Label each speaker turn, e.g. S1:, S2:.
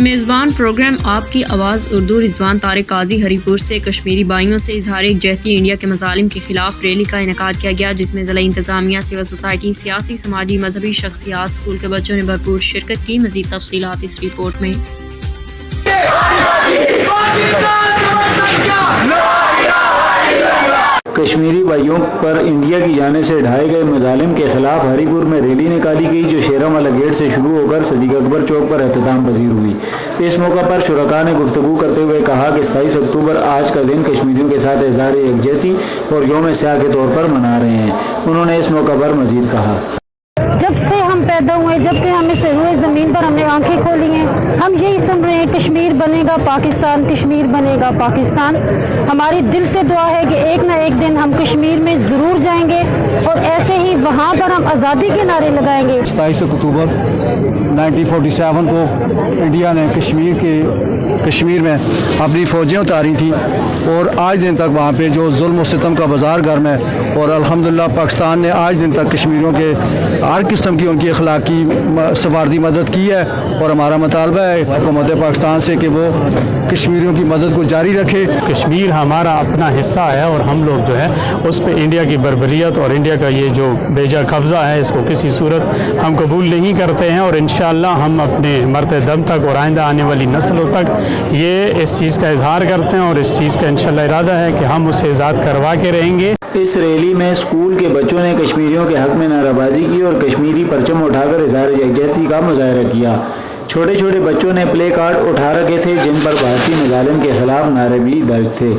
S1: میزبان پروگرام آپ کی آواز اردو رضوان طارق قاضی ہری پور سے کشمیری بھائیوں سے اظہار یکجہتی انڈیا کے مظالم کے خلاف ریلی کا انعقاد کیا گیا، جس میں ضلع انتظامیہ، سول سوسائٹی، سیاسی، سماجی، مذہبی شخصیات، اسکول کے بچوں نے بھرپور شرکت کی۔ مزید تفصیلات اس رپورٹ میں۔
S2: کشمیری بھائیوں پر انڈیا کی جانب سے ڈھائے گئے مظالم کے خلاف ہری پور میں ریلی نکالی گئی، جو شیرم والا گیٹ سے شروع ہو کر صدیق اکبر چوک پر اختتام پذیر ہوئی۔ اس موقع پر شرکاء نے گفتگو کرتے ہوئے کہا کہ 27 اکتوبر آج کا دن کشمیریوں کے ساتھ اظہار یکجہتی اور یوم سیاہ کے طور پر منا رہے ہیں۔ انہوں نے اس موقع پر مزید کہا،
S3: جب سے ہم پیدا ہوئے، جب سے ہم اس روئے زمین پر ہم نے آنکھیں کھولی ہیں، ہم یہی سن رہے ہیں کشمیر بنے گا پاکستان، کشمیر بنے گا پاکستان۔ ہماری دل سے دعا ہے کہ ایک نہ ایک دن ہم کشمیر میں ضرور جائیں گے اور ایسے ہی وہاں پر ہم آزادی کے نعرے لگائیں گے۔
S4: 27 اکتوبر 1947 کو انڈیا نے کشمیر میں اپنی فوجیں اتاری تھیں اور آج دن تک وہاں پہ جو ظلم و ستم کا بازار گرم ہے، اور الحمدللہ پاکستان نے آج دن تک کشمیریوں کے ہر قسم کی ان کی اخلاقی سفارتی مدد کی ہے، اور ہمارا مطالبہ ہے حکومت پاکستان سے کہ وہ کشمیریوں کی مدد کو جاری رکھے۔
S5: کشمیر ہمارا اپنا حصہ ہے اور ہم لوگ جو ہے اس پہ انڈیا کی بربریت اور انڈیا کا یہ جو بیجا قبضہ ہے، اس کو کسی صورت ہم قبول نہیں کرتے ہیں، اور انشاءاللہ ہم اپنے مرتے دم تک اور آئندہ آنے والی نسلوں تک یہ اس چیز کا اظہار کرتے ہیں، اور اس چیز کا انشاءاللہ ارادہ ہے کہ ہم اسے آزاد کروا کے رہیں گے۔
S2: اس ریلی میں اسکول کے بچوں نے کشمیریوں کے حق میں نعرہ بازی کی اور کشمیری پرچم اٹھا کر اظہار یکجہتی کا مظاہرہ کیا۔ چھوٹے چھوٹے بچوں نے پلے کارڈ اٹھا رکھے تھے جن پر بھارتی مظالم کے خلاف نعرے بھی درج تھے۔